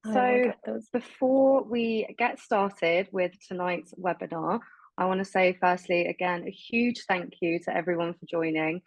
I will So, get those. before we get started with tonight's webinar, I want to say, firstly, again, a huge thank you to everyone for joining.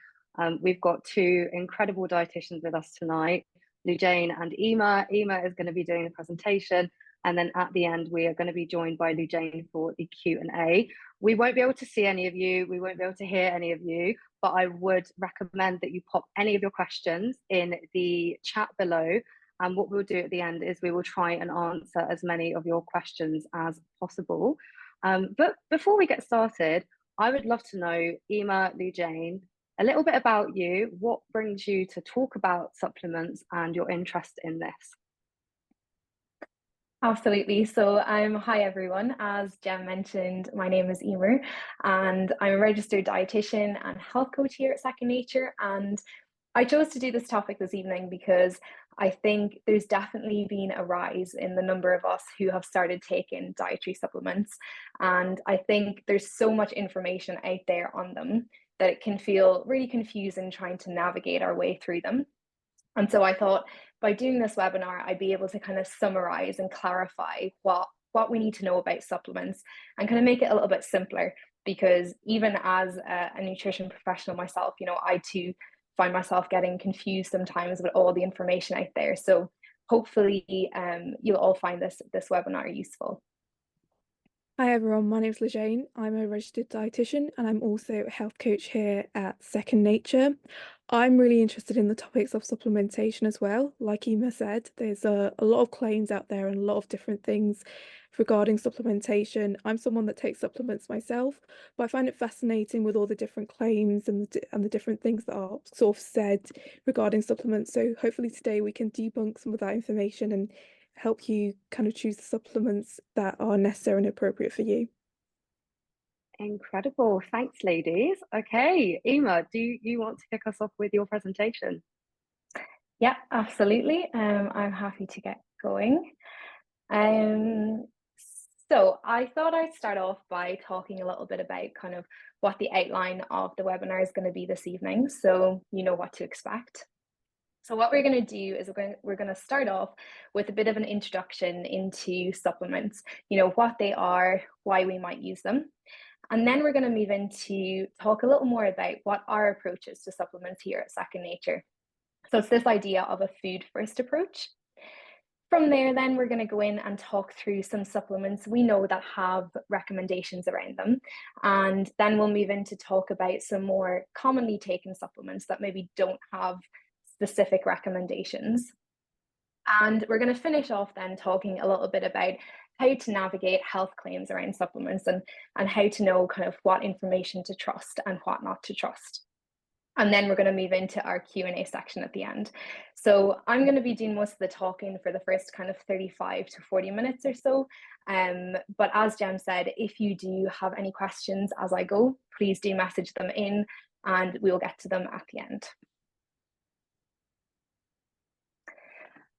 We've got two incredible dietitians with us tonight, Lujane and Eimear. Eimear is going to be doing the presentation, and then at the end, we are going to be joined by Lujane for the Q&A. We won't be able to see any of you, we won't be able to hear any of you, but I would recommend that you pop any of your questions in the chat below. And what we'll do at the end is we will try and answer as many of your questions as possible. But before we get started, I would love to know, Eimear, Lujane, a little bit about you. What brings you to talk about supplements and your interest in this? Absolutely. So hi everyone. As Jem mentioned, my name is Eimear and I'm a registered dietitian and health coach here at Second Nature. And I chose to do this topic this evening because I think there's definitely been a rise in the number of us who have started taking dietary supplements. And I think there's so much information out there on them that it can feel really confusing trying to navigate our way through them. And so I thought by doing this webinar, I'd be able to kind of summarize and clarify what we need to know about supplements and kind of make it a little bit simpler. Because even as a nutrition professional myself, I too find myself getting confused sometimes with all the information out there. So hopefully you'll all find this webinar useful. Hi everyone, my name is Lujane. I'm a registered dietitian and I'm also a health coach here at Second Nature. I'm really interested in the topics of supplementation as well. Like Eimear said, there's a lot of claims out there and a lot of different things regarding supplementation. I'm someone that takes supplements myself, but I find it fascinating with all the different claims and the different things that are sort of said regarding supplements. So hopefully today we can debunk some of that information and help you kind of choose the supplements that are necessary and appropriate for you. Incredible. Thanks, ladies. Okay, Eimear, do you want to kick us off with your presentation? Yeah, absolutely. I'm happy to get going. So I thought I'd start off by talking a little bit about kind of what the outline of the webinar is going to be this evening, so you know what to expect. So what we're going to do is we're going to start off with a bit of an introduction into supplements, what they are, why we might use them. And then we're going to move into talk a little more about what our approach is to supplements here at Second Nature. So it's this idea of a food first approach. From there, then we're going to go in and talk through some supplements we know that have recommendations around them. And then we'll move into talk about some more commonly taken supplements that maybe don't have specific recommendations. And we're going to finish off then talking a little bit about how to navigate health claims around supplements and how to know kind of what information to trust and what not to trust. And then we're going to move into our Q&A section at the end. So I'm going to be doing most of the talking for the first kind of 35 to 40 minutes or so. But as Jem said, if you do have any questions as I go, please do message them in and we'll get to them at the end.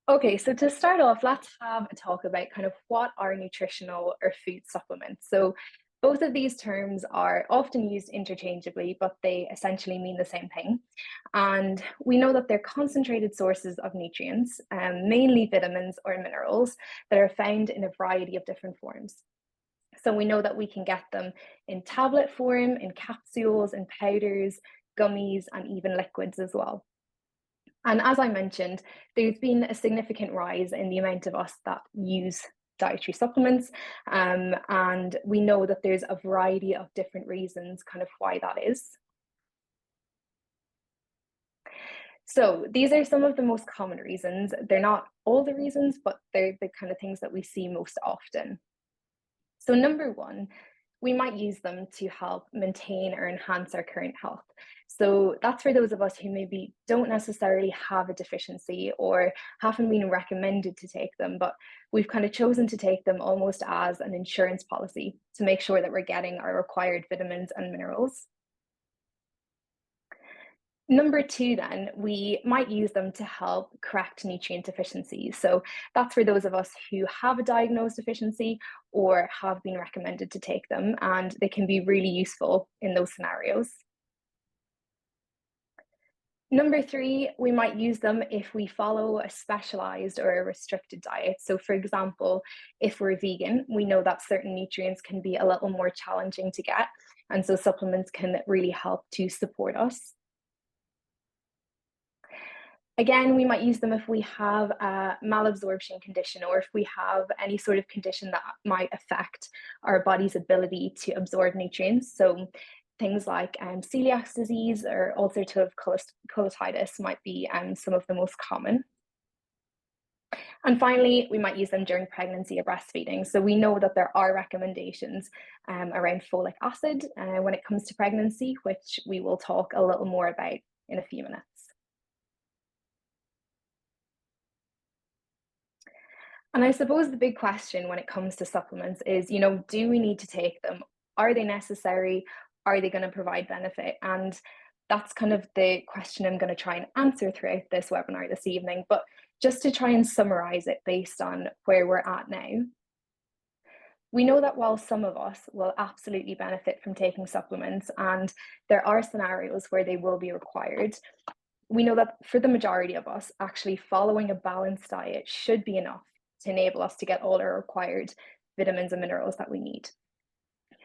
Okay, so to start off, let's have a talk about kind of what are nutritional or food supplements. So both of these terms are often used interchangeably, but they essentially mean the same thing. And we know that they're concentrated sources of nutrients, mainly vitamins or minerals, that are found in a variety of different forms. So we know that we can get them in tablet form, in capsules, in powders, gummies, and even liquids as well. And as I mentioned, there's been a significant rise in the amount of us that use dietary supplements. And we know that there's a variety of different reasons kind of why that is. So these are some of the most common reasons. They're not all the reasons, but they're the kind of things that we see most often. So number one, we might use them to help maintain or enhance our current health. So that's for those of us who maybe don't necessarily have a deficiency or haven't been recommended to take them, but we've kind of chosen to take them almost as an insurance policy to make sure that we're getting our required vitamins and minerals. Number two, then, we might use them to help correct nutrient deficiencies. So that's for those of us who have a diagnosed deficiency or have been recommended to take them, and they can be really useful in those scenarios. Number three, we might use them if we follow a specialized or a restricted diet. So, for example, if we're vegan, we know that certain nutrients can be a little more challenging to get. And so, supplements can really help to support us. Again, we might use them if we have a malabsorption condition or if we have any sort of condition that might affect our body's ability to absorb nutrients. So things like celiac disease or ulcerative colitis might be some of the most common. And finally, we might use them during pregnancy or breastfeeding. So we know that there are recommendations around folic acid when it comes to pregnancy, which we will talk a little more about in a few minutes. And I suppose the big question when it comes to supplements is, do we need to take them? Are they necessary? Are they going to provide benefit? And that's kind of the question I'm going to try and answer throughout this webinar this evening. But just to try and summarize it based on where we're at now, we know that while some of us will absolutely benefit from taking supplements, and there are scenarios where they will be required, we know that for the majority of us, actually following a balanced diet should be enough to enable us to get all our required vitamins and minerals that we need.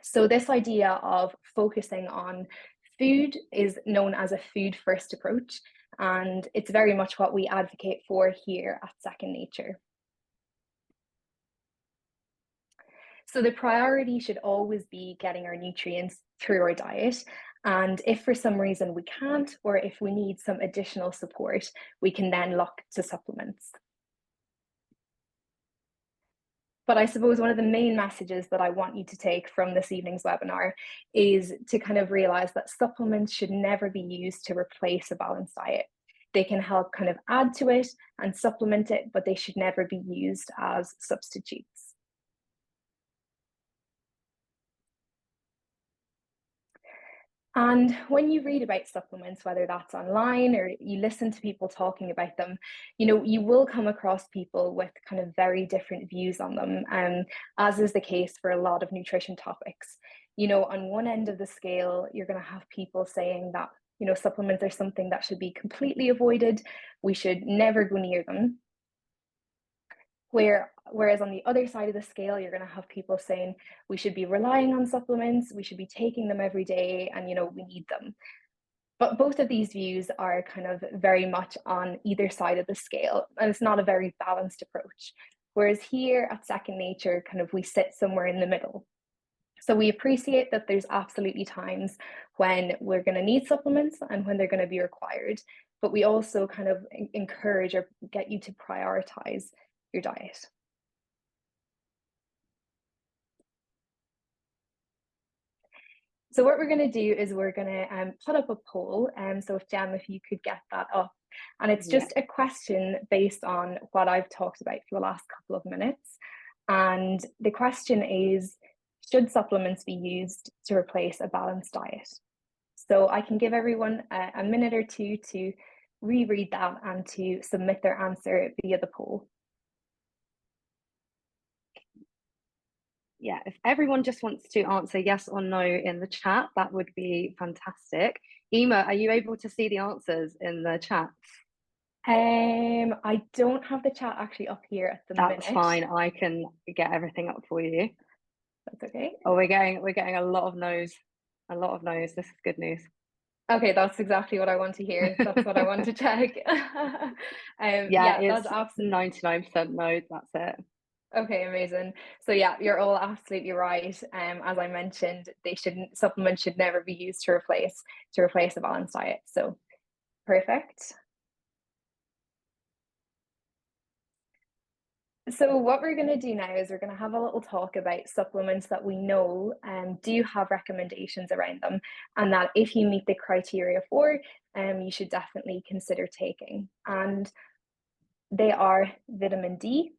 So this idea of focusing on food is known as a food first approach, and it's very much what we advocate for here at Second Nature. So the priority should always be getting our nutrients through our diet. And if for some reason we can't, or if we need some additional support, we can then look to supplements. But I suppose one of the main messages that I want you to take from this evening's webinar is to kind of realize that supplements should never be used to replace a balanced diet. They can help kind of add to it and supplement it, but they should never be used as substitutes. And when you read about supplements, whether that's online or you listen to people talking about them, you will come across people with kind of very different views on them, as is the case for a lot of nutrition topics. On one end of the scale, you're going to have people saying that, supplements are something that should be completely avoided. We should never go near them. Whereas on the other side of the scale, you're going to have people saying we should be relying on supplements, we should be taking them every day, and we need them. But both of these views are kind of very much on either side of the scale, and it's not a very balanced approach. Whereas here at Second Nature, kind of we sit somewhere in the middle. So we appreciate that there's absolutely times when we're going to need supplements and when they're going to be required, but we also kind of encourage or get you to prioritize your diet. So what we're going to do is we're going to put up a poll. So if you could get that up. And it's just a question based on what I've talked about for the last couple of minutes. And the question is, should supplements be used to replace a balanced diet? So I can give everyone a minute or two to reread that and to submit their answer via the poll. Yeah, if everyone just wants to answer yes or no in the chat, that would be fantastic. Eimear, are you able to see the answers in the chat? I don't have the chat actually up here at the minute. That's fine. I can get everything up for you. That's okay. Oh, we're getting a lot of no's. A lot of no's. This is good news. Okay, that's exactly what I want to hear. That's what I want to check. Yeah, it's absolutely 99% no. That's it. Okay, amazing. So yeah, you're all absolutely right. As I mentioned, supplements should never be used to replace a balanced diet. So perfect. So what we're going to do now is we're going to have a little talk about supplements that we know do have recommendations around them, and that if you meet the criteria for, you should definitely consider taking. And they are vitamin D,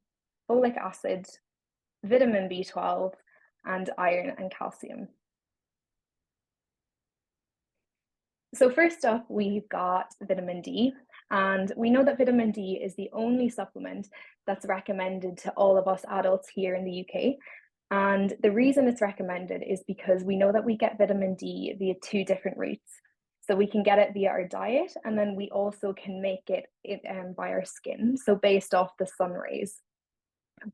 folic acid, vitamin B12, and iron and calcium. So first up, we've got vitamin D, and we know that vitamin D is the only supplement that's recommended to all of us adults here in the UK. And the reason it's recommended is because we know that we get vitamin D via two different routes. So we can get it via our diet, and then we also can make it by our skin, so based off the sun rays.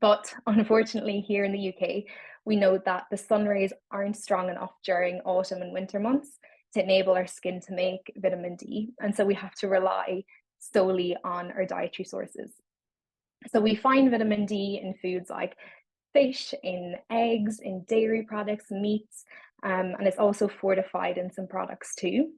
But unfortunately, here in the UK, we know that the sun rays aren't strong enough during autumn and winter months to enable our skin to make vitamin D. And so we have to rely solely on our dietary sources. So we find vitamin D in foods like fish, in eggs, in dairy products, meats, and it's also fortified in some products too.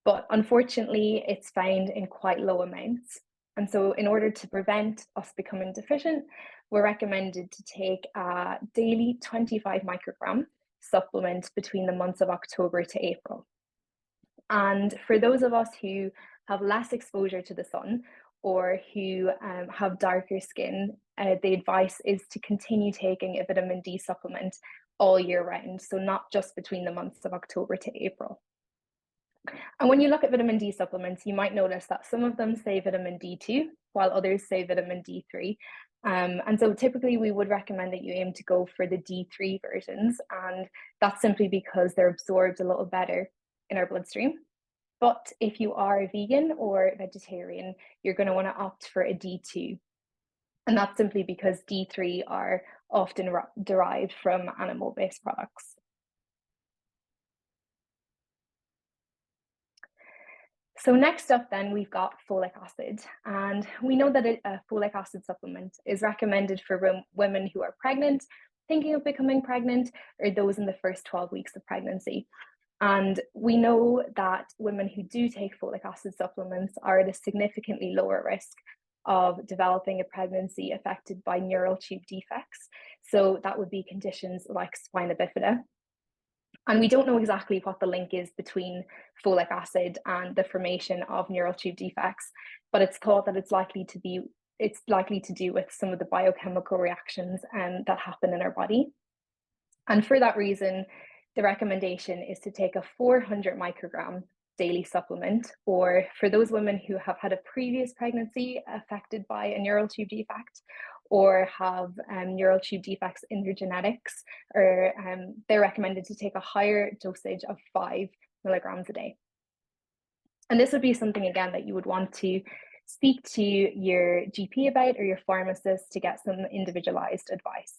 But unfortunately, it's found in quite low amounts. And so in order to prevent us becoming deficient, we're recommended to take a daily 25 microgram supplement between the months of October to April. And for those of us who have less exposure to the sun or who have darker skin, the advice is to continue taking a vitamin D supplement all year round, so not just between the months of October to April. And when you look at vitamin D supplements, you might notice that some of them say vitamin D2, while others say vitamin D3. And so typically we would recommend that you aim to go for the D3 versions, and that's simply because they're absorbed a little better in our bloodstream. But if you are vegan or vegetarian, you're going to want to opt for a D2. And that's simply because D3 are often derived from animal-based products. So next up then, we've got folic acid. And we know that a folic acid supplement is recommended for women who are pregnant, thinking of becoming pregnant, or those in the first 12 weeks of pregnancy. And we know that women who do take folic acid supplements are at a significantly lower risk of developing a pregnancy affected by neural tube defects. So that would be conditions like spina bifida. And we don't know exactly what the link is between folic acid and the formation of neural tube defects, but it's thought that it's likely to do with some of the biochemical reactions that happen in our body. And for that reason, the recommendation is to take a 400 microgram daily supplement, or for those women who have had a previous pregnancy affected by a neural tube defect or have neural tube defects in their genetics, or they're recommended to take a higher dosage of 5 milligrams a day. And this would be something, again, that you would want to speak to your GP about or your pharmacist to get some individualized advice.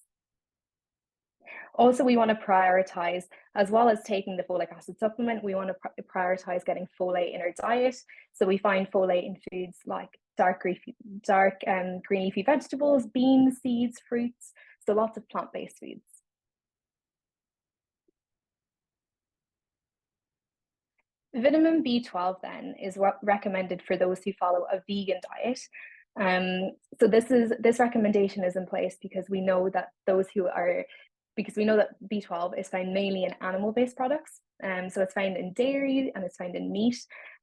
Also, we want to prioritize, as well as taking the folic acid supplement, we want to prioritize getting folate in our diet. So we find folate in foods like dark green leafy vegetables, beans, seeds, fruits, so lots of plant-based foods. Vitamin B12 then is recommended for those who follow a vegan diet. So this recommendation is in place because we know that B12 is found mainly in animal-based products. So it's found in dairy and it's found in meat.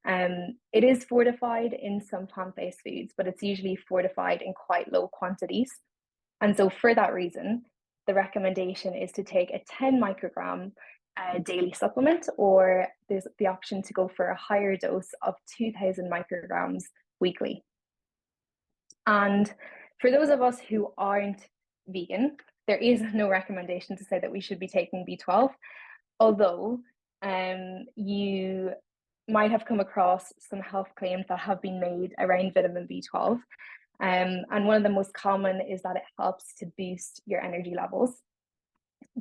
It is fortified in some plant-based foods, but it's usually fortified in quite low quantities. And so for that reason, the recommendation is to take a 10 microgram daily supplement, or there's the option to go for a higher dose of 2000 micrograms weekly. And for those of us who aren't vegan, there is no recommendation to say that we should be taking B12, although you might have come across some health claims that have been made around vitamin B12. And one of the most common is that it helps to boost your energy levels.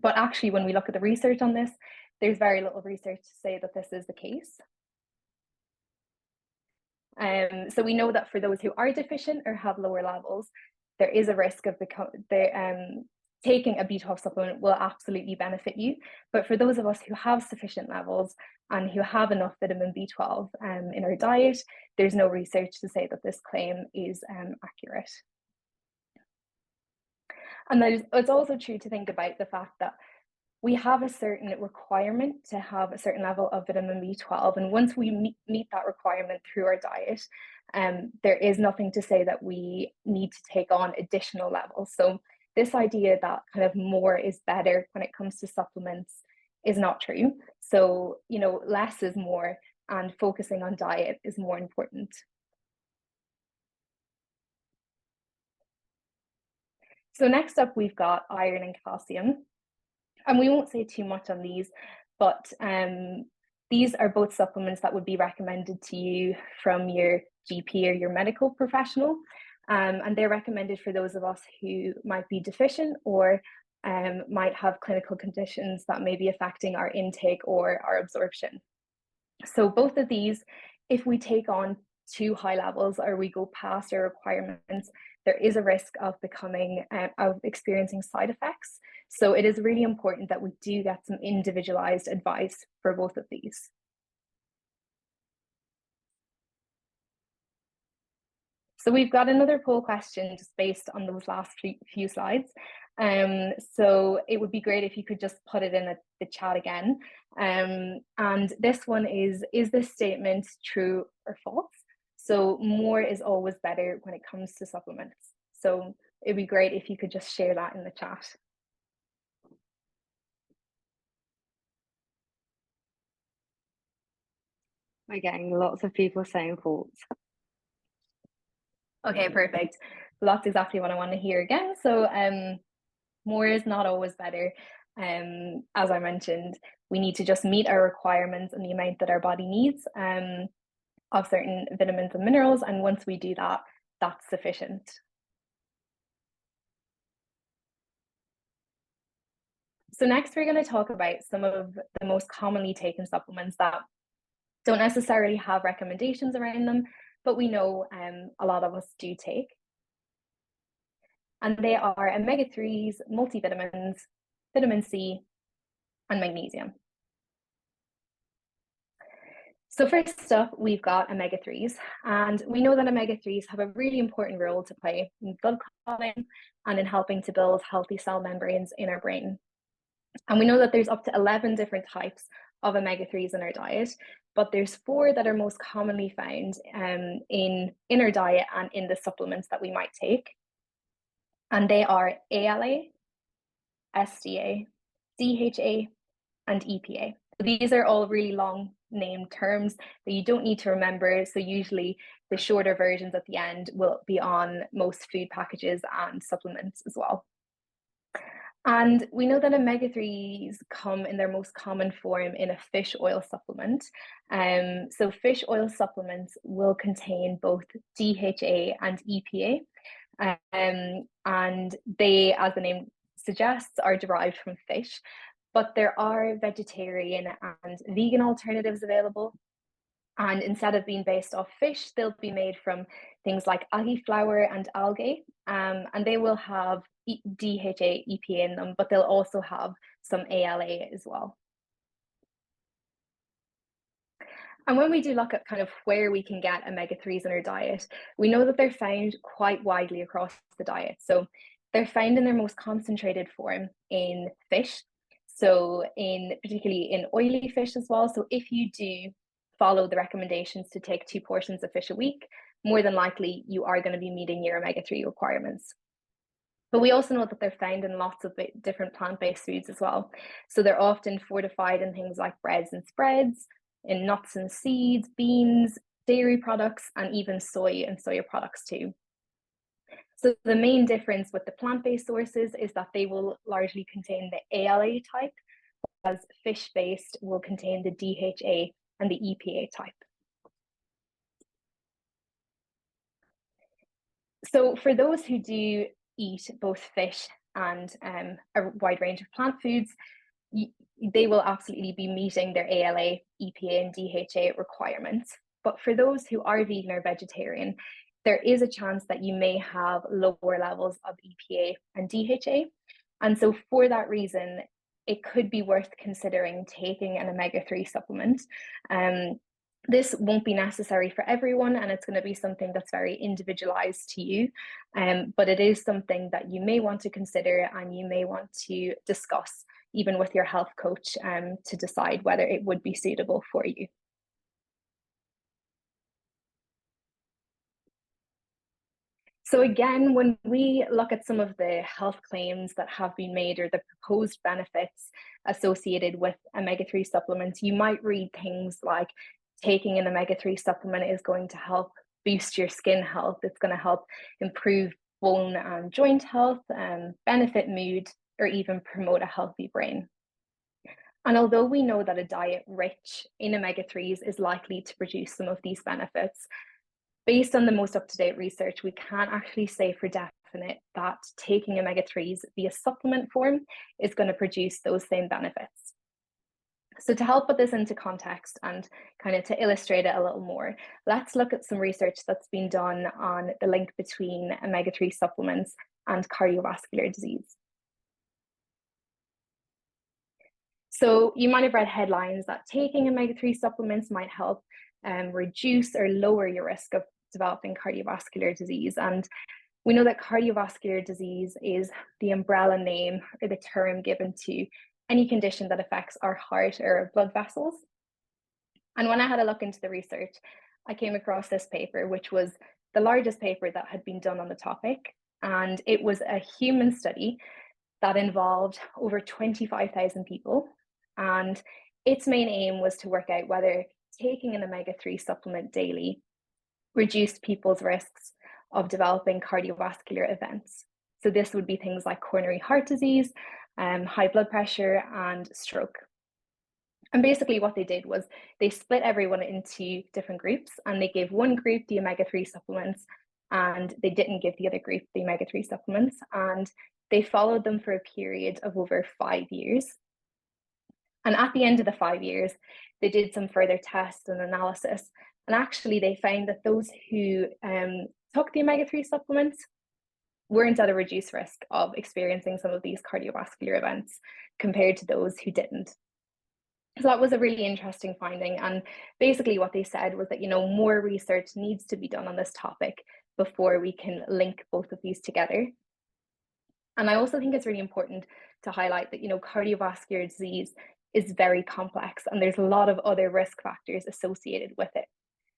But actually, when we look at the research on this, there's very little research to say that this is the case. So we know that for those who are deficient or have lower levels, there is a risk of taking a B12 supplement will absolutely benefit you. But for those of us who have sufficient levels and who have enough vitamin B12 in our diet, there's no research to say that this claim is accurate. And it's also true to think about the fact that we have a certain requirement to have a certain level of vitamin B12. And once we meet that requirement through our diet, there is nothing to say that we need to take on additional levels. So this idea that kind of more is better when it comes to supplements is not true. So, less is more, and focusing on diet is more important. So next up, we've got iron and calcium. And we won't say too much on these, but These are both supplements that would be recommended to you from your GP or your medical professional. And they're recommended for those of us who might be deficient or might have clinical conditions that may be affecting our intake or our absorption. So both of these, if we take on too high levels or we go past our requirements, there is a risk of experiencing side effects. So it is really important that we do get some individualized advice for both of these. So we've got another poll question just based on those last few slides. So it would be great if you could just put it in the chat again. And this one is this statement true or false? So more is always better when it comes to supplements. So it'd be great if you could just share that in the chat. We're getting lots of people saying false. Okay, perfect. So that's exactly what I want to hear again. So more is not always better. As I mentioned, we need to just meet our requirements and the amount that our body needs of certain vitamins and minerals. And once we do that, that's sufficient. So next, we're going to talk about some of the most commonly taken supplements that don't necessarily have recommendations around them, but we know a lot of us do take. And they are omega-3s, multivitamins, vitamin C, and magnesium. So first up, we've got omega-3s, and we know that omega-3s have a really important role to play in blood clotting and in helping to build healthy cell membranes in our brain. And we know that there's up to 11 different types of omega-3s in our diet, but there's 4 that are most commonly found in our diet and in the supplements that we might take. And they are ALA, SDA, DHA, and EPA. These are all really long named terms that you don't need to remember. So usually the shorter versions at the end will be on most food packages and supplements as well. And we know that omega-3s come in their most common form in a fish oil supplement. So fish oil supplements will contain both DHA and EPA. And they, as the name suggests, are derived from fish. But there are vegetarian and vegan alternatives available. And instead of being based off fish, they'll be made from things like algae flour and algae. And they will have DHA, EPA in them, but they'll also have some ALA as well. And when we do look at kind of where we can get omega-3s in our diet, we know that they're found quite widely across the diet. So they're found in their most concentrated form in fish. So particularly in oily fish as well. So if you do follow the recommendations to take 2 portions of fish a week, more than likely you are going to be meeting your omega-3 requirements. But we also know that they're found in lots of different plant-based foods as well. So they're often fortified in things like breads and spreads, in nuts and seeds, beans, dairy products, and even soy and soya products too. So the main difference with the plant-based sources is that they will largely contain the ALA type, whereas fish-based will contain the DHA and the EPA type. So for those who do eat both fish and a wide range of plant foods, they will absolutely be meeting their ALA, EPA, and DHA requirements. But for those who are vegan or vegetarian, there is a chance that you may have lower levels of EPA and DHA. And so for that reason, it could be worth considering taking an omega-3 supplement. This won't be necessary for everyone, and it's going to be something that's very individualized to you. But it is something that you may want to consider and you may want to discuss even with your health coach to decide whether it would be suitable for you. So again, when we look at some of the health claims that have been made or the proposed benefits associated with omega-3 supplements, you might read things like taking an omega-3 supplement is going to help boost your skin health. It's going to help improve bone and joint health, benefit mood, or even promote a healthy brain. And although we know that a diet rich in omega-3s is likely to produce some of these benefits, based on the most up-to-date research, we can't actually say for definite that taking omega-3s via supplement form is going to produce those same benefits. So to help put this into context and kind of to illustrate it a little more, let's look at some research that's been done on the link between omega-3 supplements and cardiovascular disease. So you might have read headlines that taking omega-3 supplements might help reduce or lower your risk of developing cardiovascular disease. And we know that cardiovascular disease is the umbrella name or the term given to any condition that affects our heart or blood vessels. And when I had a look into the research, I came across this paper, which was the largest paper that had been done on the topic. And it was a human study that involved over 25,000 people. And its main aim was to work out whether taking an omega-3 supplement daily reduced people's risks of developing cardiovascular events. So this would be things like coronary heart disease, high blood pressure, and stroke. And basically what they did was they split everyone into different groups, and they gave one group the omega-3 supplements and they didn't give the other group the omega-3 supplements, and they followed them for a period of over 5 years. And at the end of the 5 years, they did some further tests and analysis. And actually, they found that those who took the omega-3 supplements weren't at a reduced risk of experiencing some of these cardiovascular events compared to those who didn't. So that was a really interesting finding. And basically what they said was that, more research needs to be done on this topic before we can link both of these together. And I also think it's really important to highlight that, cardiovascular disease is very complex and there's a lot of other risk factors associated with it.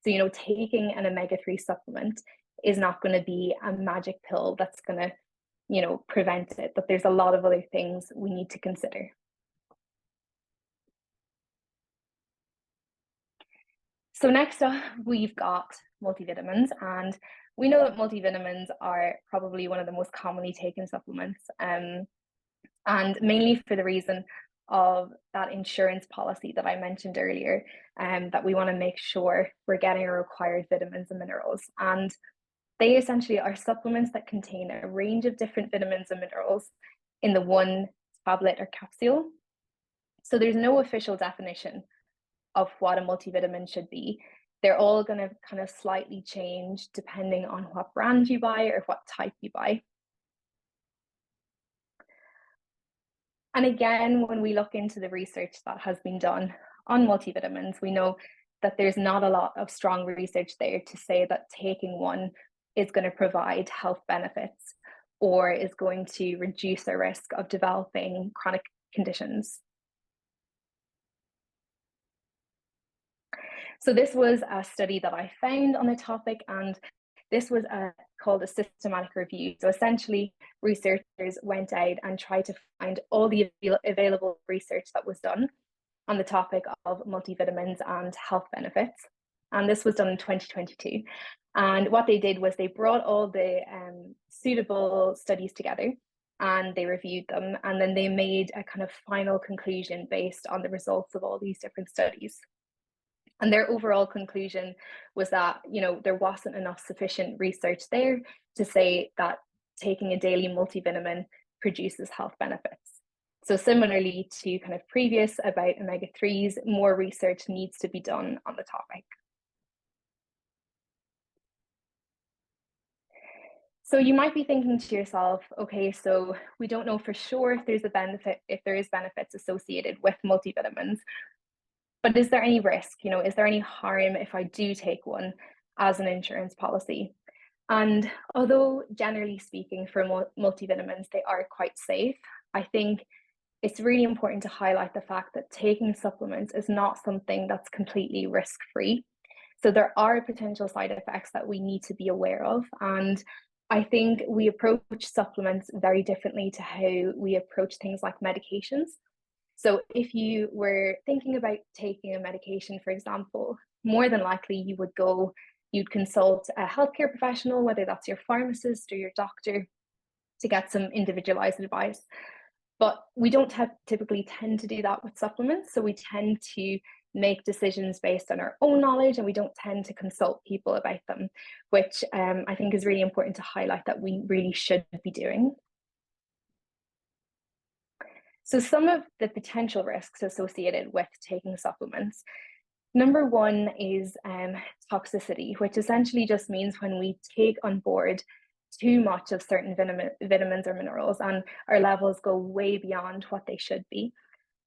So, taking an omega-3 supplement is not going to be a magic pill that's going to, prevent it, but there's a lot of other things we need to consider. So next up, we've got multivitamins, and we know that multivitamins are probably one of the most commonly taken supplements, and mainly for the reason of that insurance policy that I mentioned earlier, that we want to make sure we're getting our required vitamins and minerals. And they essentially are supplements that contain a range of different vitamins and minerals in the one tablet or capsule. So there's no official definition of what a multivitamin should be. They're all going to kind of slightly change depending on what brand you buy or what type you buy. And again, when we look into the research that has been done on multivitamins, we know that there's not a lot of strong research there to say that taking one is going to provide health benefits or is going to reduce our risk of developing chronic conditions. So this was a study that I found on the topic, and this was called a systematic review. So essentially, researchers went out and tried to find all the available research that was done on the topic of multivitamins and health benefits. And this was done in 2022. And what they did was they brought all the suitable studies together and they reviewed them. And then they made a kind of final conclusion based on the results of all these different studies. And their overall conclusion was that, there wasn't enough sufficient research there to say that taking a daily multivitamin produces health benefits. So similarly to kind of previous about omega-3s, more research needs to be done on the topic. So you might be thinking to yourself, okay, so we don't know for sure if there is benefits associated with multivitamins. But is there any risk? Is there any harm if I do take one as an insurance policy? And although generally speaking for multivitamins, they are quite safe, I think it's really important to highlight the fact that taking supplements is not something that's completely risk-free. So there are potential side effects that we need to be aware of. And I think we approach supplements very differently to how we approach things like medications. So if you were thinking about taking a medication, for example, more than likely you'd consult a healthcare professional, whether that's your pharmacist or your doctor, to get some individualized advice. But we don't typically tend to do that with supplements. So we tend to make decisions based on our own knowledge, and we don't tend to consult people about them, which I think is really important to highlight that we really should be doing. So some of the potential risks associated with taking supplements. Number one is toxicity, which essentially just means when we take on board too much of certain vitamins or minerals and our levels go way beyond what they should be.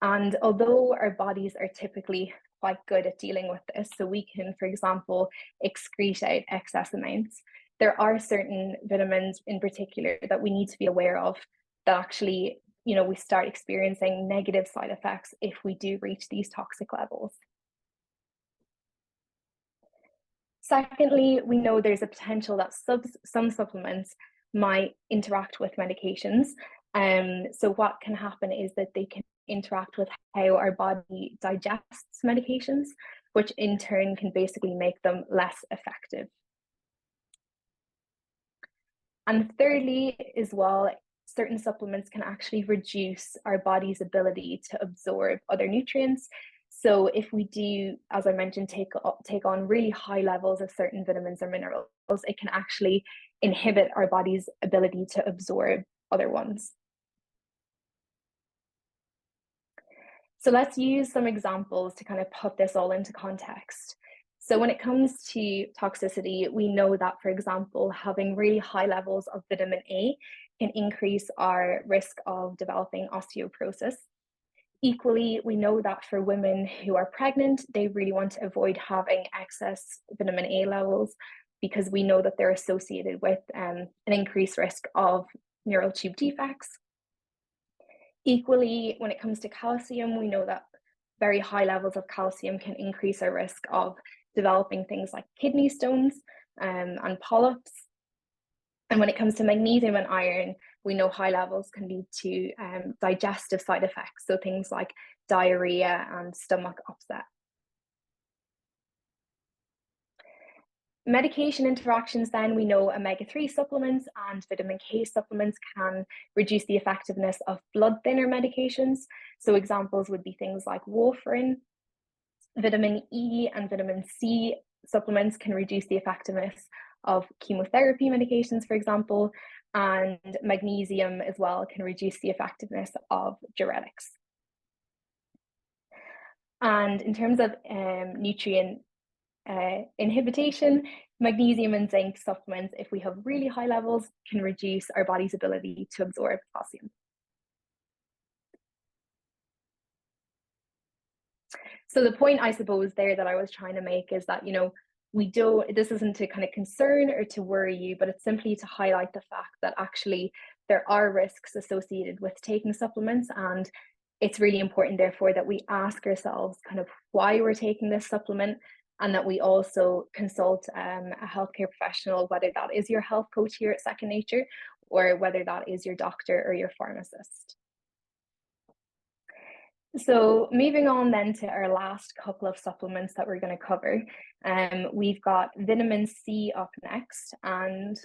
And although our bodies are typically quite good at dealing with this, so we can, for example, excrete out excess amounts, there are certain vitamins in particular that we need to be aware of that actually, we start experiencing negative side effects if we do reach these toxic levels. Secondly, we know there's a potential that some supplements might interact with medications. So what can happen is that they can interact with how our body digests medications, which in turn can basically make them less effective. And thirdly, as well, certain supplements can actually reduce our body's ability to absorb other nutrients. So if we do, as I mentioned, take on really high levels of certain vitamins or minerals, it can actually inhibit our body's ability to absorb other ones. So let's use some examples to kind of put this all into context. So when it comes to toxicity, we know that, for example, having really high levels of vitamin A can increase our risk of developing osteoporosis. Equally, we know that for women who are pregnant, they really want to avoid having excess vitamin A levels because we know that they're associated with an increased risk of neural tube defects. Equally, when it comes to calcium, we know that very high levels of calcium can increase our risk of developing things like kidney stones and polyps. And when it comes to magnesium and iron, we know high levels can lead to digestive side effects, so things like diarrhea and stomach upset. Medication interactions, then, we know omega-3 supplements and vitamin K supplements can reduce the effectiveness of blood thinner medications. So examples would be things like warfarin. Vitamin E and vitamin C supplements can reduce the effectiveness of chemotherapy medications, for example, and magnesium as well can reduce the effectiveness of diuretics. And in terms of nutrient inhibition, magnesium and zinc supplements, if we have really high levels, can reduce our body's ability to absorb calcium. So the point, I suppose, there that I was trying to make is that, this isn't to kind of concern or to worry you, but it's simply to highlight the fact that actually there are risks associated with taking supplements, and it's really important, therefore, that we ask ourselves kind of why we're taking this supplement, and that we also consult a healthcare professional, whether that is your health coach here at Second Nature, or whether that is your doctor or your pharmacist. So moving on then to our last couple of supplements that we're going to cover, we've got vitamin C up next, and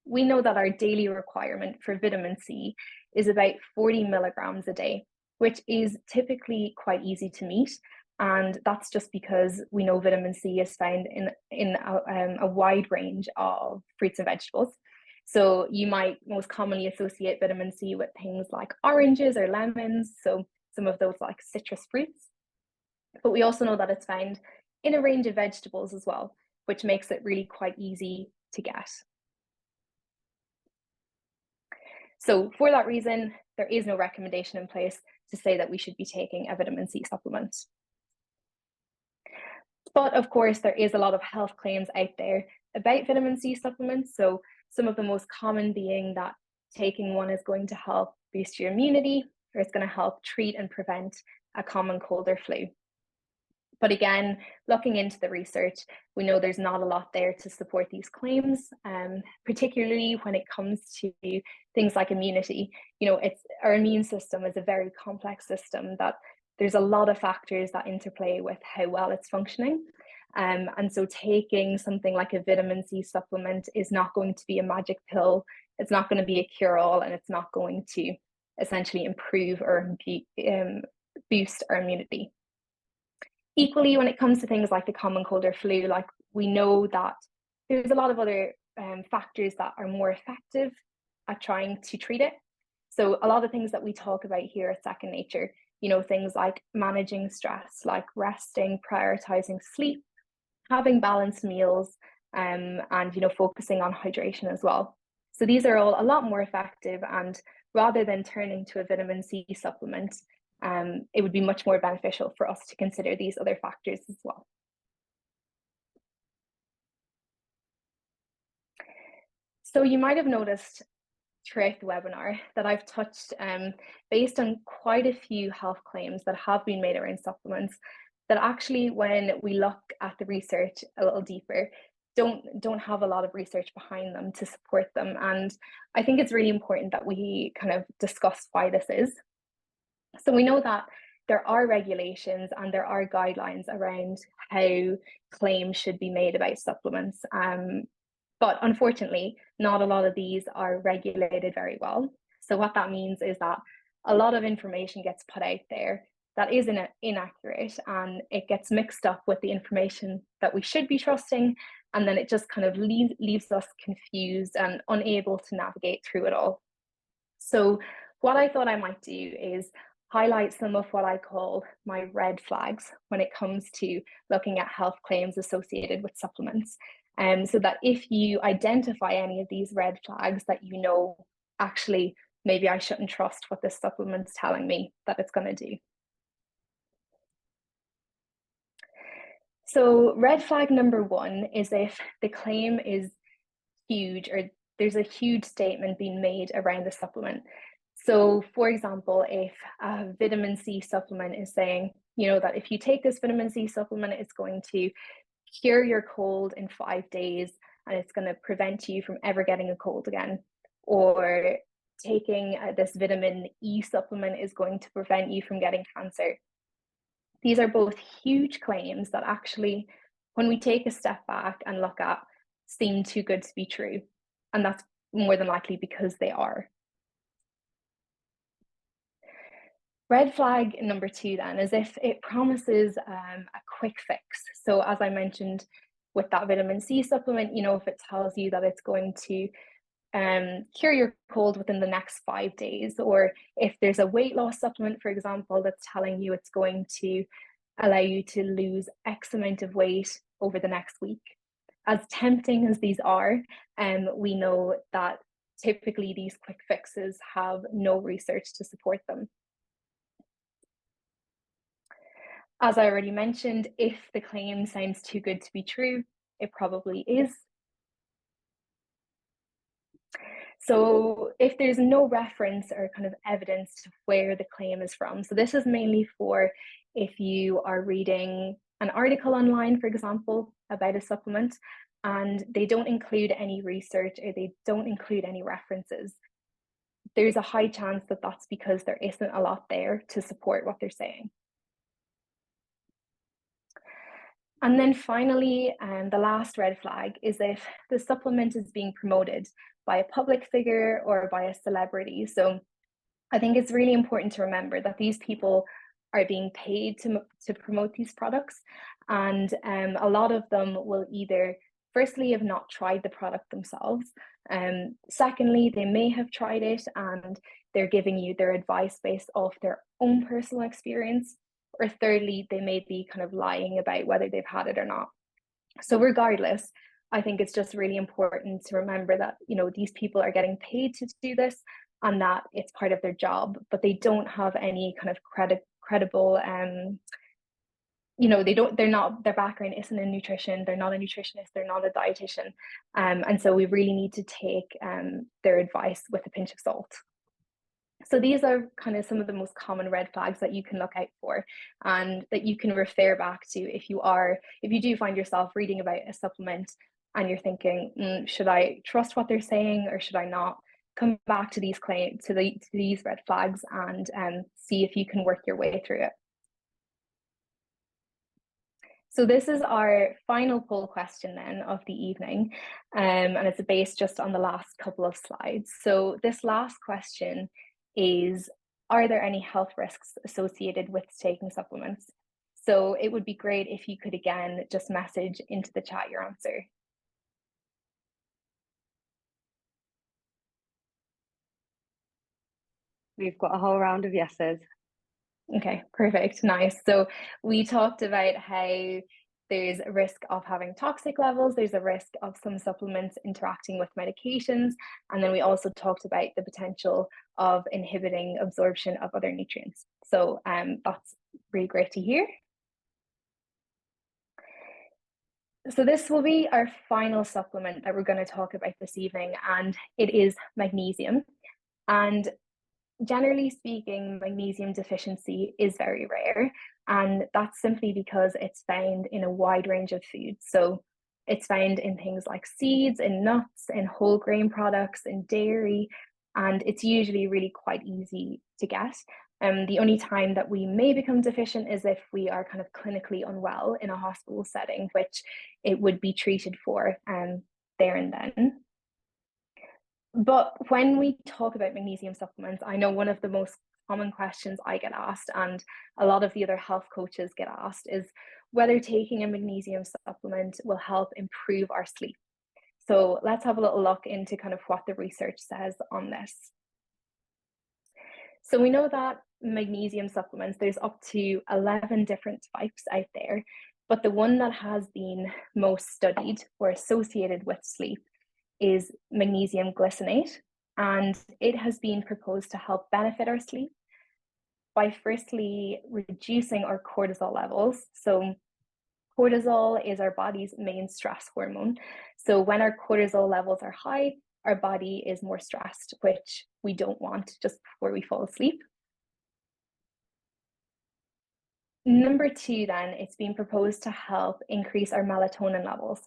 we know that our daily requirement for vitamin C is about 40 milligrams a day, which is typically quite easy to meet. And that's just because we know vitamin C is found in a wide range of fruits and vegetables. So you might most commonly associate vitamin C with things like oranges or lemons, so some of those like citrus fruits. But we also know that it's found in a range of vegetables as well, which makes it really quite easy to get. So for that reason, there is no recommendation in place to say that we should be taking a vitamin C supplement. But of course, there is a lot of health claims out there about vitamin C supplements. So some of the most common being that taking one is going to help boost your immunity, or it's going to help treat and prevent a common cold or flu. But again, looking into the research, we know there's not a lot there to support these claims, particularly when it comes to things like immunity. Our immune system is a very complex system that there's a lot of factors that interplay with how well it's functioning. And so taking something like a vitamin C supplement is not going to be a magic pill. It's not going to be a cure-all, and it's not going to essentially improve or boost our immunity. Equally, when it comes to things like the common cold or flu, like we know that there's a lot of other factors that are more effective at trying to treat it. So a lot of things that we talk about here at Second Nature, you know, things like managing stress, like resting, prioritizing sleep, having balanced meals, and, you know, focusing on hydration as well. So these are all a lot more effective, and rather than turning to a vitamin C supplement, it would be much more beneficial for us to consider these other factors as well. So you might have noticed throughout the webinar that I've touched based on quite a few health claims that have been made around supplements that actually, when we look at the research a little deeper, don't have a lot of research behind them to support them. And I think it's really important that we kind of discuss why this is. So we know that there are regulations and there are guidelines around how claims should be made about supplements. But unfortunately, not a lot of these are regulated very well. So what that means is that a lot of information gets put out there that is inaccurate, and it gets mixed up with the information that we should be trusting, and then it just kind of leaves us confused and unable to navigate through it all. So what I thought I might do is highlight some of what I call my red flags when it comes to looking at health claims associated with supplements. So that if you identify any of these red flags that you know, actually, maybe I shouldn't trust what this supplement's telling me that it's going to do. So red flag number one is if the claim is huge or there's a huge statement being made around the supplement. So for example, if a vitamin C supplement is saying, you know, that if you take this vitamin C supplement, it's going to cure your cold in 5 days and it's going to prevent you from ever getting a cold again. Or taking this vitamin E supplement is going to prevent you from getting cancer. These are both huge claims that actually, when we take a step back and look at, seem too good to be true. And that's more than likely because they are. Red flag number two then is if it promises a quick fix. So as I mentioned with that vitamin C supplement, you know, if it tells you that it's going to cure your cold within the next 5 days, or if there's a weight loss supplement, for example, that's telling you it's going to allow you to lose X amount of weight over the next week. As tempting as these are, we know that typically these quick fixes have no research to support them. As I already mentioned, if the claim sounds too good to be true, it probably is. So if there's no reference or kind of evidence to where the claim is from, so this is mainly for if you are reading an article online, for example, about a supplement, and they don't include any research or they don't include any references, there's a high chance that that's because there isn't a lot there to support what they're saying. And then finally, the last red flag is if the supplement is being promoted by a public figure or by a celebrity. So I think it's really important to remember that these people are being paid to promote these products. And a lot of them will either, firstly, have not tried the product themselves. Secondly, they may have tried it and they're giving you their advice based off their own personal experience. Or thirdly, they may be kind of lying about whether they've had it or not. So regardless, I think it's just really important to remember that, you know, these people are getting paid to do this and that it's part of their job, but they don't have any kind of credible, you know, their background isn't in nutrition, they're not a nutritionist, they're not a dietitian. And so we really need to take their advice with a pinch of salt. So these are kind of some of the most common red flags that you can look out for and that you can refer back to if you do find yourself reading about a supplement and you're thinking, should I trust what they're saying or should I not? Come back to these these red flags and see if you can work your way through it. So this is our final poll question then of the evening, and it's based just on the last couple of slides. So this last question is, are there any health risks associated with taking supplements? So it would be great if you could, again, just message into the chat your answer. We've got a whole round of yeses. Okay, perfect, nice. So we talked about how there's a risk of having toxic levels, there's a risk of some supplements interacting with medications, and then we also talked about the potential of inhibiting absorption of other nutrients. So that's really great to hear. So this will be our final supplement that we're going to talk about this evening, and it is magnesium. And generally speaking, magnesium deficiency is very rare, and that's simply because it's found in a wide range of foods. So it's found in things like seeds, in nuts, in whole grain products, in dairy, and it's usually really quite easy to get. The only time that we may become deficient is if we are kind of clinically unwell in a hospital setting, which it would be treated for there and then. But when we talk about magnesium supplements, I know one of the most common questions I get asked, and a lot of the other health coaches get asked, is whether taking a magnesium supplement will help improve our sleep. So let's have a little look into kind of what the research says on this. So we know that magnesium supplements, there's up to 11 different types out there, but the one that has been most studied or associated with sleep is magnesium glycinate, and it has been proposed to help benefit our sleep by firstly reducing our cortisol levels. So cortisol is our body's main stress hormone. So when our cortisol levels are high, our body is more stressed, which we don't want just before we fall asleep. Number two, then, it's been proposed to help increase our melatonin levels.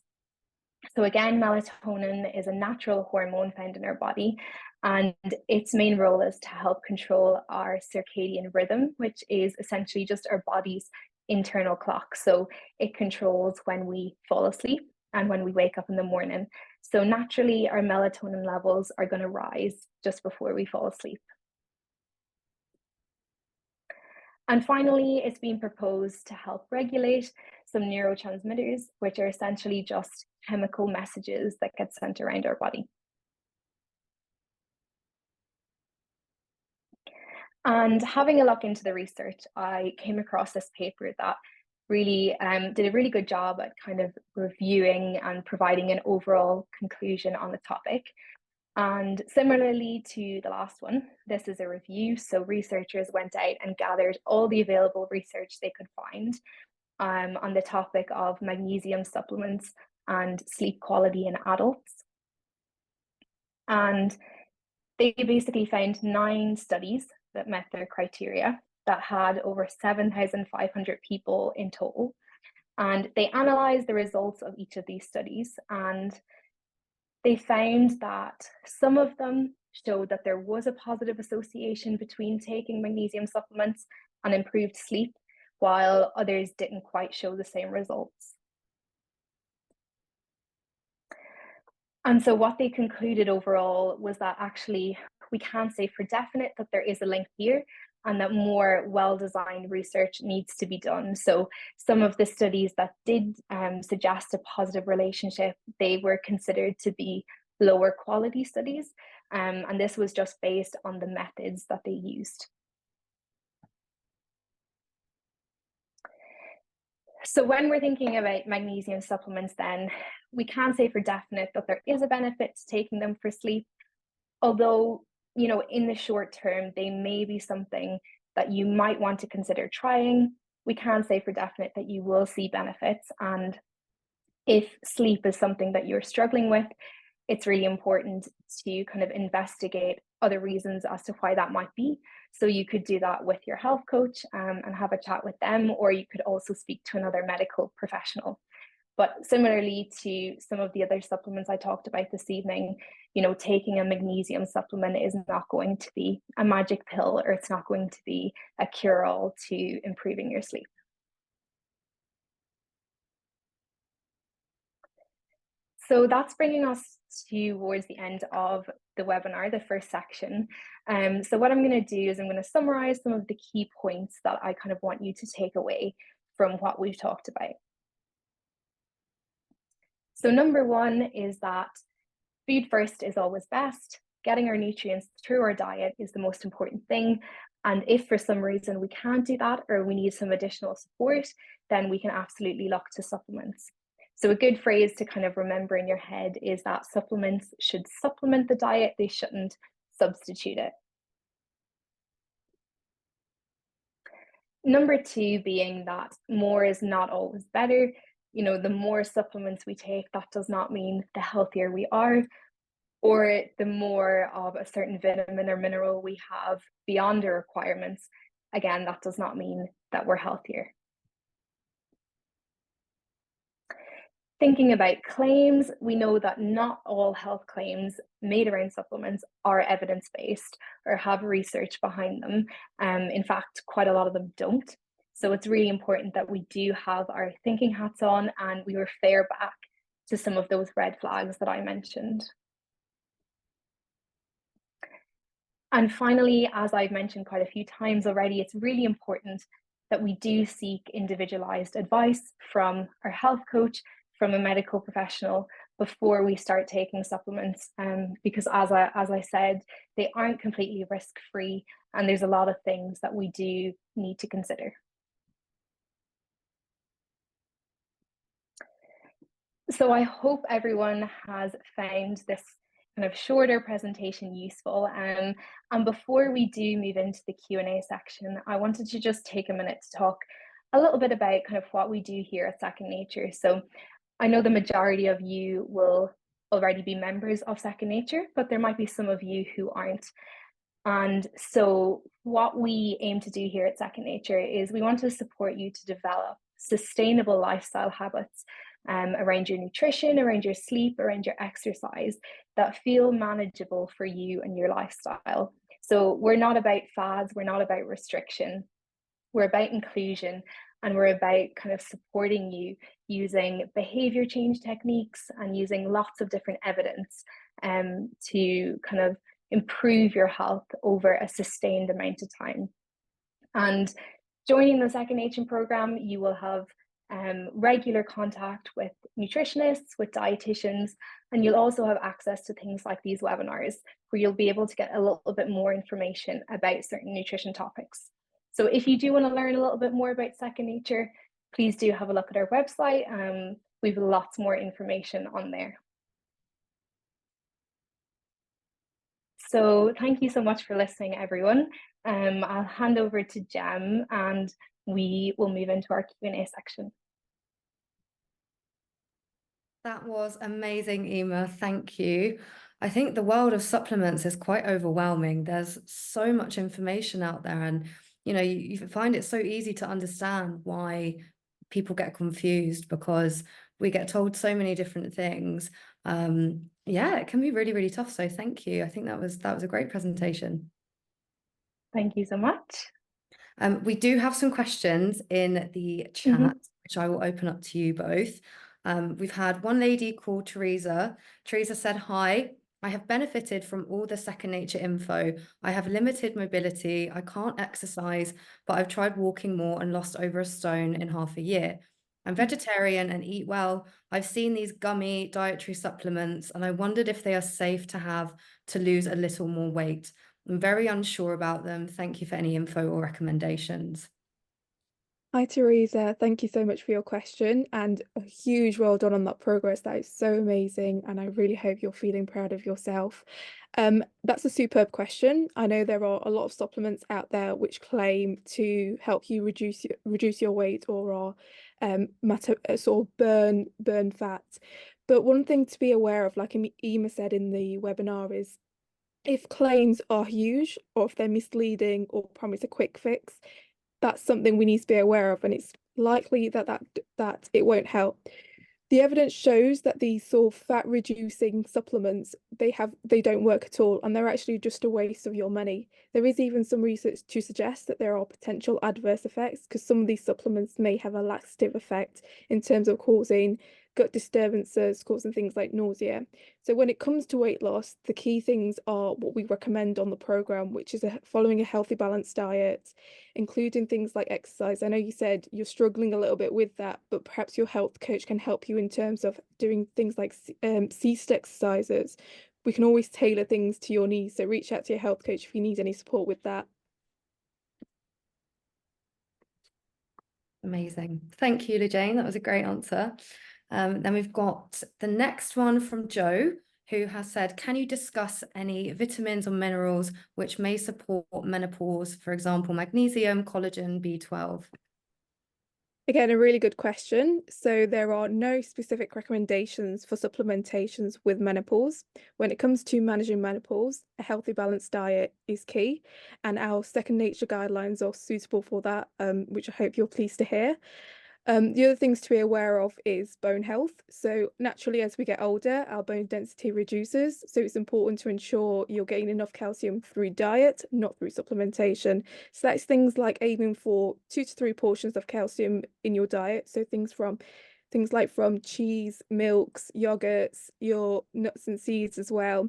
So again, melatonin is a natural hormone found in our body, and its main role is to help control our circadian rhythm, which is essentially just our body's internal clock. So it controls when we fall asleep and when we wake up in the morning. So naturally, our melatonin levels are going to rise just before we fall asleep. And finally, it's been proposed to help regulate some neurotransmitters, which are essentially just chemical messages that get sent around our body. And having a look into the research, I came across this paper that really did a really good job at kind of reviewing and providing an overall conclusion on the topic. And similarly to the last one, this is a review. So researchers went out and gathered all the available research they could find on the topic of magnesium supplements and sleep quality in adults. And they basically found 9 studies that met their criteria that had over 7,500 people in total. And they analysed the results of each of these studies, and they found that some of them showed that there was a positive association between taking magnesium supplements and improved sleep, while others didn't quite show the same results. And so what they concluded overall was that actually we can say for definite that there is a link here, and that more well-designed research needs to be done. So some of the studies that did suggest a positive relationship, they were considered to be lower quality studies, and this was just based on the methods that they used. So when we're thinking about magnesium supplements, then we can say for definite that there is a benefit to taking them for sleep, although, you know, in the short term, they may be something that you might want to consider trying. We can say for definite that you will see benefits. And if sleep is something that you're struggling with, it's really important to kind of investigate other reasons as to why that might be. So you could do that with your health coach and have a chat with them, or you could also speak to another medical professional. But similarly to some of the other supplements I talked about this evening, you know, taking a magnesium supplement is not going to be a magic pill, or it's not going to be a cure-all to improving your sleep. So that's bringing us towards the end of the webinar, the first section. So what I'm going to do is I'm going to summarize some of the key points that I kind of want you to take away from what we've talked about. So number one is that food first is always best. Getting our nutrients through our diet is the most important thing. And if for some reason we can't do that or we need some additional support, then we can absolutely look to supplements. So a good phrase to kind of remember in your head is that supplements should supplement the diet, they shouldn't substitute it. Number two being that more is not always better. You know, the more supplements we take, that does not mean the healthier we are, or the more of a certain vitamin or mineral we have beyond our requirements. Again, that does not mean that we're healthier. Thinking about claims, we know that not all health claims made around supplements are evidence-based or have research behind them. In fact, quite a lot of them don't. So it's really important that we do have our thinking hats on and we refer back to some of those red flags that I mentioned. And finally, as I've mentioned quite a few times already, it's really important that we do seek individualized advice from our health coach, from a medical professional before we start taking supplements, because as I said, they aren't completely risk-free and there's a lot of things that we do need to consider. So I hope everyone has found this kind of shorter presentation useful. And before we do move into the Q&A section, I wanted to just take a minute to talk a little bit about kind of what we do here at Second Nature. So I know the majority of you will already be members of Second Nature, but there might be some of you who aren't. And so what we aim to do here at Second Nature is we want to support you to develop sustainable lifestyle habits around your nutrition, around your sleep, around your exercise that feel manageable for you and your lifestyle. So we're not about fads, we're not about restriction, we're about inclusion, and we're about kind of supporting you using behavior change techniques and using lots of different evidence to kind of improve your health over a sustained amount of time. And joining the Second Nature program, you will have regular contact with nutritionists, with dietitians, and you'll also have access to things like these webinars where you'll be able to get a little bit more information about certain nutrition topics. So if you do want to learn a little bit more about Second Nature, please do have a look at our website. We have lots more information on there. So thank you so much for listening, everyone. I'll hand over to Jem and we will move into our Q&A section. That was amazing, Eimear. Thank you. I think the world of supplements is quite overwhelming. There's so much information out there, and you find it so easy to understand why people get confused because we get told so many different things. Yeah, it can be really, really tough. So thank you. I think that was a great presentation. Thank you so much. We do have some questions in the chat, which I will open up to you both. We've had one lady called Teresa. Teresa said, "Hi, I have benefited from all the Second Nature info. I have limited mobility. I can't exercise, but I've tried walking more and lost over a stone in half a year. I'm vegetarian and eat well. I've seen these gummy dietary supplements and I wondered if they are safe to have to lose a little more weight. I'm very unsure about them. Thank you for any info or recommendations." Hi, Teresa. Thank you so much for your question and a huge well done on that progress. That is so amazing. And I really hope you're feeling proud of yourself. That's a superb question. I know there are a lot of supplements out there which claim to help you reduce your weight or are sort of burn fat. But one thing to be aware of, like Eimear said in the webinar, is if claims are huge or if they're misleading or promise a quick fix, that's something we need to be aware of, and it's likely that it won't help. The evidence shows that these sort of fat reducing supplements, they don't work at all, and they're actually just a waste of your money. There is even some research to suggest that there are potential adverse effects because some of these supplements may have a laxative effect in terms of causing gut disturbances, causing things like nausea. So when it comes to weight loss, the key things are what we recommend on the program, which is following a healthy, balanced diet, including things like exercise. I know you said you're struggling a little bit with that, but perhaps your health coach can help you in terms of doing things like ceased exercises. We can always tailor things to your needs, so reach out to your health coach if you need any support with that. Amazing. Thank you, Jane. That was a great answer. Then we've got the next one from Joe, who has said, can you discuss any vitamins or minerals which may support menopause, for example, magnesium, collagen, B12? Again, a really good question. So there are no specific recommendations for supplementations with menopause. When it comes to managing menopause, a healthy, balanced diet is key, and our Second Nature guidelines are suitable for that, which I hope you're pleased to hear. The other things to be aware of is bone health. So naturally, as we get older, our bone density reduces. So it's important to ensure you're getting enough calcium through diet, not through supplementation. So that's things like aiming for 2 to 3 portions of calcium in your diet. So things like from cheese, milks, yogurts, your nuts and seeds as well.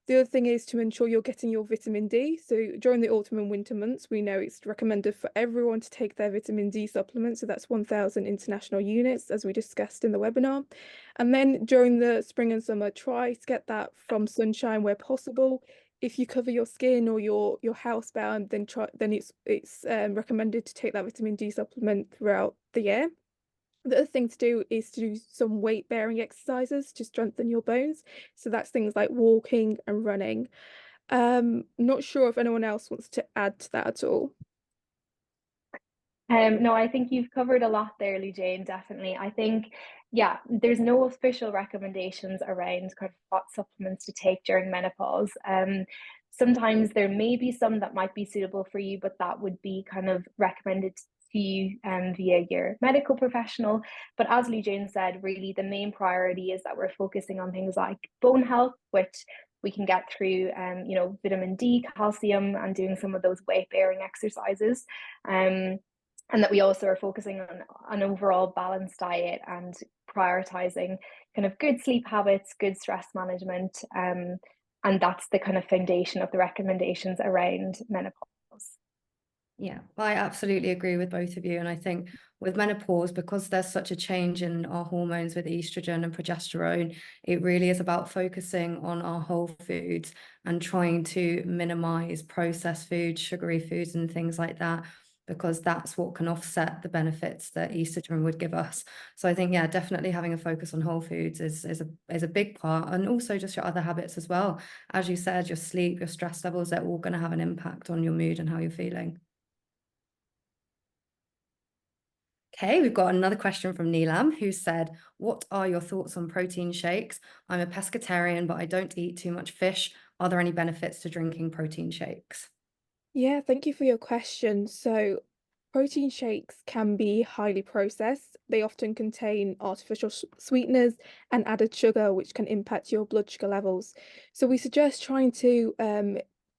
The other thing is to ensure you're getting your vitamin D. So during the autumn and winter months, we know it's recommended for everyone to take their vitamin D supplement. So that's 1,000 international units, as we discussed in the webinar. And then during the spring and summer, try to get that from sunshine where possible. If you cover your skin or you're housebound, then it's recommended to take that vitamin D supplement throughout the year. The other thing to do is to do some weight-bearing exercises to strengthen your bones. So that's things like walking and running. Not sure if anyone else wants to add to that at all. No, I think you've covered a lot there, Jane, definitely. I think, yeah, there's no official recommendations around kind of what supplements to take during menopause. Sometimes there may be some that might be suitable for you, but that would be kind of recommended to you via your medical professional. But as Jane said, really the main priority is that we're focusing on things like bone health, which we can get through, you know, vitamin D, calcium, and doing some of those weight-bearing exercises. And that we also are focusing on an overall balanced diet and prioritizing kind of good sleep habits, good stress management. And that's the kind of foundation of the recommendations around menopause. Yeah, I absolutely agree with both of you. And I think with menopause, because there's such a change in our hormones with estrogen and progesterone, it really is about focusing on our whole foods and trying to minimize processed foods, sugary foods, and things like that, because that's what can offset the benefits that estrogen would give us. So I think, yeah, definitely having a focus on whole foods is a big part, and also just your other habits as well. As you said, your sleep, your stress levels, they're all going to have an impact on your mood and how you're feeling. Okay, we've got another question from Neelam, who said, what are your thoughts on protein shakes? I'm a pescatarian, but I don't eat too much fish. Are there any benefits to drinking protein shakes? Yeah, thank you for your question. So protein shakes can be highly processed. They often contain artificial sweeteners and added sugar, which can impact your blood sugar levels. So we suggest trying to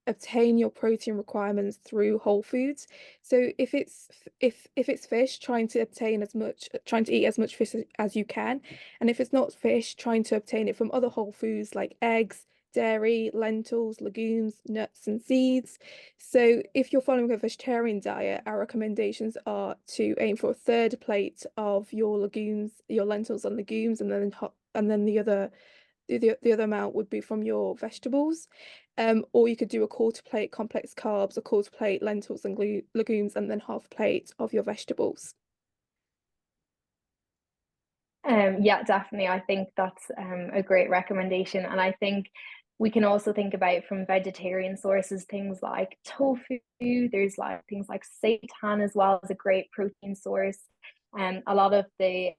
obtain your protein requirements through whole foods. So if it's fish, trying to eat as much fish as you can. And if it's not fish, trying to obtain it from other whole foods like eggs, dairy, lentils, legumes, nuts, and seeds. So if you're following a vegetarian diet, our recommendations are to aim for a third plate of your legumes, your lentils and legumes, and then the other amount would be from your vegetables. Or you could do a quarter plate complex carbs, a quarter plate lentils and legumes, and then half plate of your vegetables. Yeah, definitely. I think that's a great recommendation. And I think we can also think about from vegetarian sources, things like tofu. There's like things like seitan as well as a great protein source. And a lot of the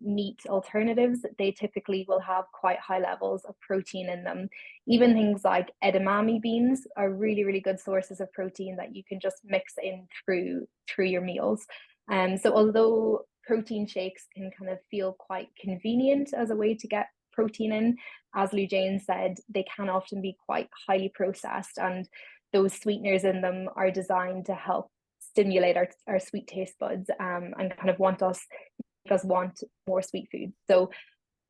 meat alternatives, they typically will have quite high levels of protein in them. Even things like edamame beans are really, really good sources of protein that you can just mix in through your meals. So although protein shakes can kind of feel quite convenient as a way to get protein in, as Jane said, they can often be quite highly processed, and those sweeteners in them are designed to help stimulate our sweet taste buds and kind of make us want more sweet food. So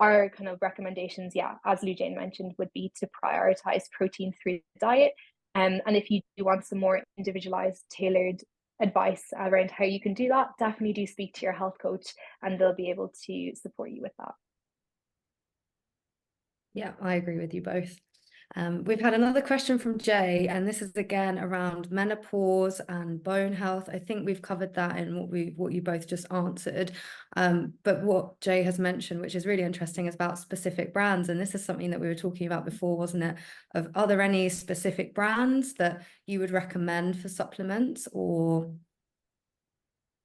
our kind of recommendations, yeah, as Lujane mentioned, would be to prioritize protein through the diet. And if you do want some more individualized, tailored advice around how you can do that, definitely do speak to your health coach and they'll be able to support you with that. Yeah, I agree with you both. We've had another question from Jay, and this is again around menopause and bone health. I think we've covered that in what you both just answered. But what Jay has mentioned, which is really interesting, is about specific brands. And this is something that we were talking about before, wasn't it? Are there any specific brands that you would recommend for supplements, or?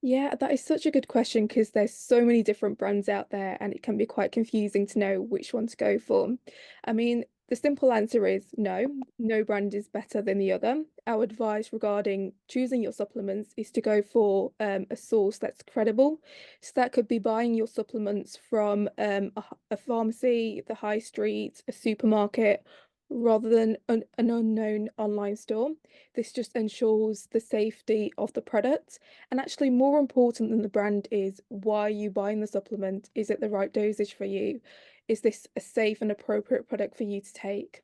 Yeah, that is such a good question because there's so many different brands out there and it can be quite confusing to know which one to go for. I mean, the simple answer is no, no brand is better than the other. Our advice regarding choosing your supplements is to go for a source that's credible. So that could be buying your supplements from a pharmacy, the high street, a supermarket, rather than an unknown online store. This just ensures the safety of the product. And actually, more important than the brand is why are you buying the supplement? Is it the right dosage for you? Is this a safe and appropriate product for you to take?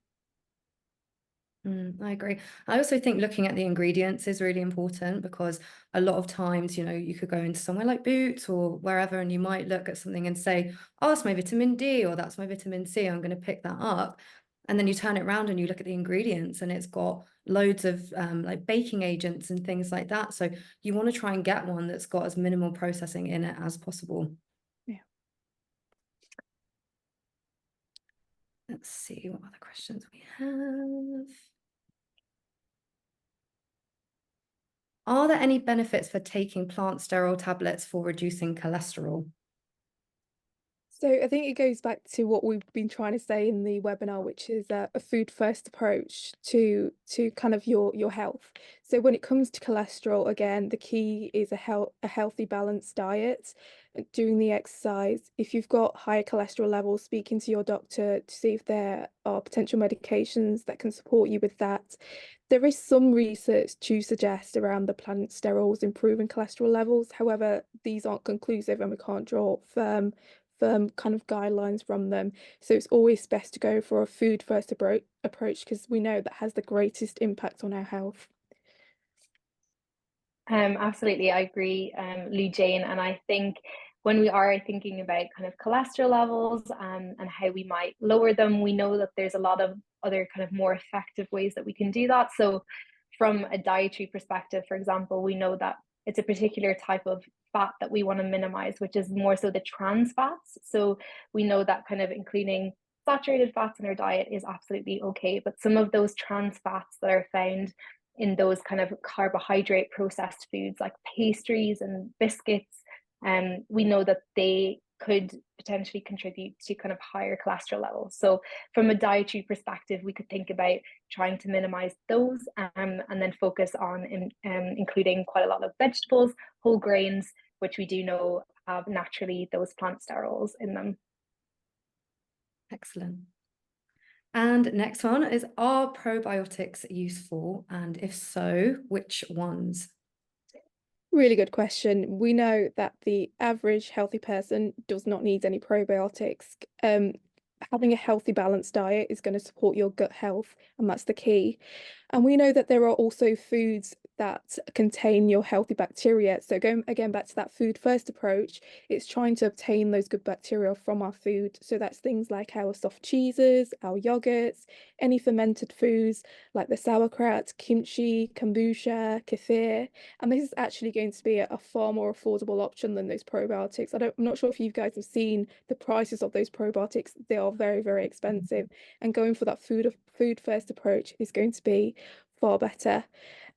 I agree. I also think looking at the ingredients is really important, because a lot of times, you could go into somewhere like Boots or wherever, and you might look at something and say, oh, that's my vitamin D, or that's my vitamin C, I'm going to pick that up. And then you turn it around and you look at the ingredients and it's got loads of like baking agents and things like that. So you want to try and get one that's got as minimal processing in it as possible. Yeah. Let's see what other questions we have. Are there any benefits for taking plant sterol tablets for reducing cholesterol? So I think it goes back to what we've been trying to say in the webinar, which is a food first approach to kind of your health. So when it comes to cholesterol, again, the key is a healthy, balanced diet, doing the exercise. If you've got higher cholesterol levels, speaking to your doctor to see if there are potential medications that can support you with that. There is some research to suggest around the plant sterols improving cholesterol levels. However, these aren't conclusive and we can't draw firm kind of guidelines from them. So it's always best to go for a food first approach because we know that has the greatest impact on our health. Absolutely, I agree, Lou Jane. And I think when we are thinking about kind of cholesterol levels and how we might lower them, we know that there's a lot of other kind of more effective ways that we can do that. So from a dietary perspective, for example, we know that it's a particular type of fat that we want to minimize, which is more so the trans fats. So we know that kind of including saturated fats in our diet is absolutely okay, but some of those trans fats that are found in those kind of carbohydrate processed foods like pastries and biscuits, we know that they could potentially contribute to kind of higher cholesterol levels. So from a dietary perspective, we could think about trying to minimize those and then focus on including quite a lot of vegetables, whole grains, which we do know have naturally those plant sterols in them. Excellent. And next one is, are probiotics useful? And if so, which ones? Really good question. We know that the average healthy person does not need any probiotics. Having a healthy, balanced diet is going to support your gut health, and that's the key. And we know that there are also foods that contain your healthy bacteria. So going again back to that food first approach, it's trying to obtain those good bacteria from our food. So that's things like our soft cheeses, our yogurts, any fermented foods like the sauerkraut, kimchi, kombucha, kefir. And this is actually going to be a far more affordable option than those probiotics. I'm not sure if you guys have seen the prices of those probiotics. They are very, very expensive. And going for that food first approach is going to be far better.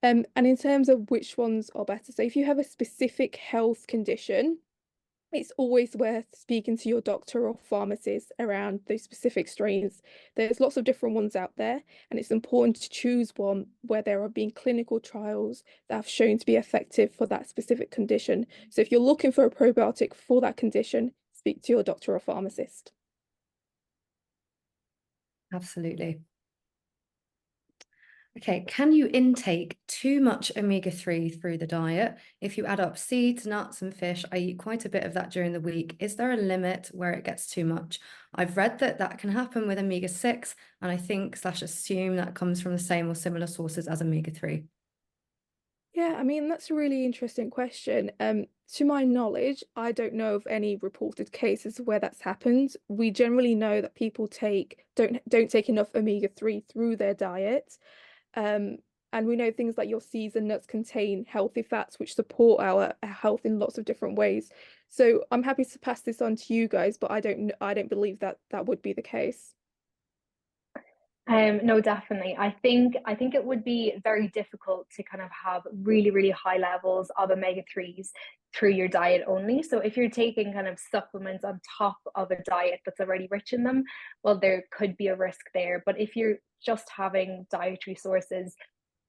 And in terms of which ones are better, so if you have a specific health condition, it's always worth speaking to your doctor or pharmacist around those specific strains. There's lots of different ones out there, and it's important to choose one where there are being clinical trials that have shown to be effective for that specific condition. So if you're looking for a probiotic for that condition, speak to your doctor or pharmacist. Absolutely. Okay, can you intake too much omega-3 through the diet? If you add up seeds, nuts, and fish, I eat quite a bit of that during the week. Is there a limit where it gets too much? I've read that that can happen with omega-6, and I think / assume that comes from the same or similar sources as omega-3. Yeah, I mean, that's a really interesting question. To my knowledge, I don't know of any reported cases where that's happened. We generally know that people don't take enough omega-3 through their diet. Um, and we know things like your seeds and nuts contain healthy fats which support our health in lots of different ways. So I'm happy to pass this on to you guys, but I don't believe that that would be the case. No, definitely. I think it would be very difficult to kind of have really, really high levels of omega-3s through your diet only. So if you're taking kind of supplements on top of a diet that's already rich in them, well, there could be a risk there. But if you're just having dietary sources,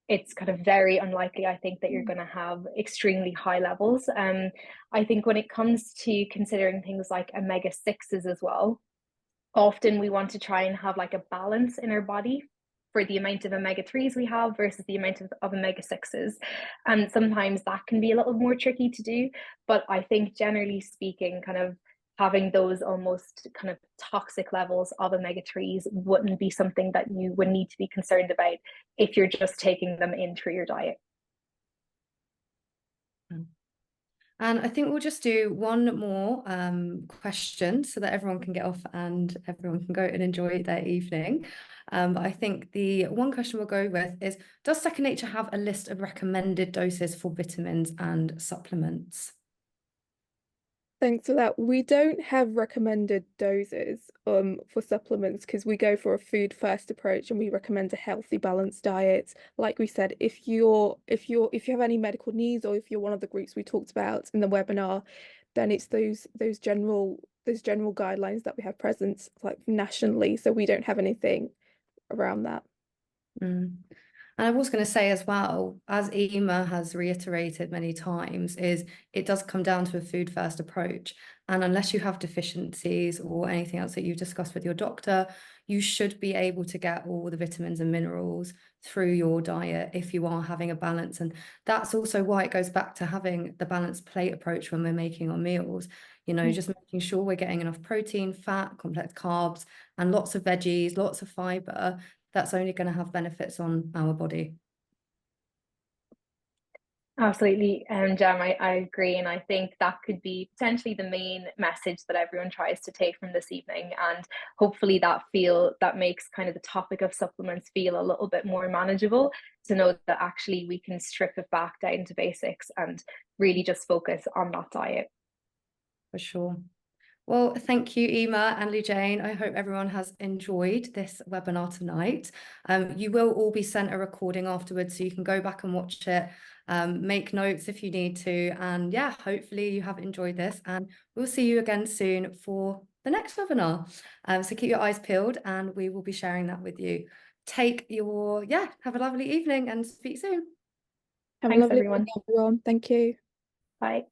it's kind of very unlikely, I think, that you're going to have extremely high levels. I think when it comes to considering things like omega-6s as well, often we want to try and have like a balance in our body for the amount of omega-3s we have versus the amount of omega-6s. And sometimes that can be a little more tricky to do. But I think generally speaking, kind of having those almost kind of toxic levels of omega-3s wouldn't be something that you would need to be concerned about if you're just taking them in through your diet. And I think we'll just do one more question so that everyone can get off and everyone can go and enjoy their evening. But I think the one question we'll go with is, does Second Nature have a list of recommended doses for vitamins and supplements? Thanks for that. We don't have recommended doses for supplements because we go for a food first approach and we recommend a healthy, balanced diet. Like we said, if you have any medical needs or if you're one of the groups we talked about in the webinar, then it's those general guidelines that we have present like nationally. So we don't have anything around that. And I was going to say as well, as Eimear has reiterated many times, is it does come down to a food first approach. And unless you have deficiencies or anything else that you've discussed with your doctor, you should be able to get all the vitamins and minerals through your diet if you are having a balance. And that's also why it goes back to having the balanced plate approach when we're making our meals. You know, just making sure we're getting enough protein, fat, complex carbs, and lots of veggies, lots of fiber. That's only going to have benefits on our body. Absolutely, Jem, I agree. And I think that could be potentially the main message that everyone tries to take from this evening. And hopefully that makes kind of the topic of supplements feel a little bit more manageable, to know that actually we can strip it back down to basics and really just focus on that diet. For sure. Well, thank you, Eimear and Lujane. I hope everyone has enjoyed this webinar tonight. You will all be sent a recording afterwards, so you can go back and watch it, make notes if you need to. And yeah, hopefully you have enjoyed this, and we'll see you again soon for the next webinar. So keep your eyes peeled and we will be sharing that with you. Have a lovely evening and speak soon. Have Thanks, a lovely everyone. evening, everyone. Thank you. Bye.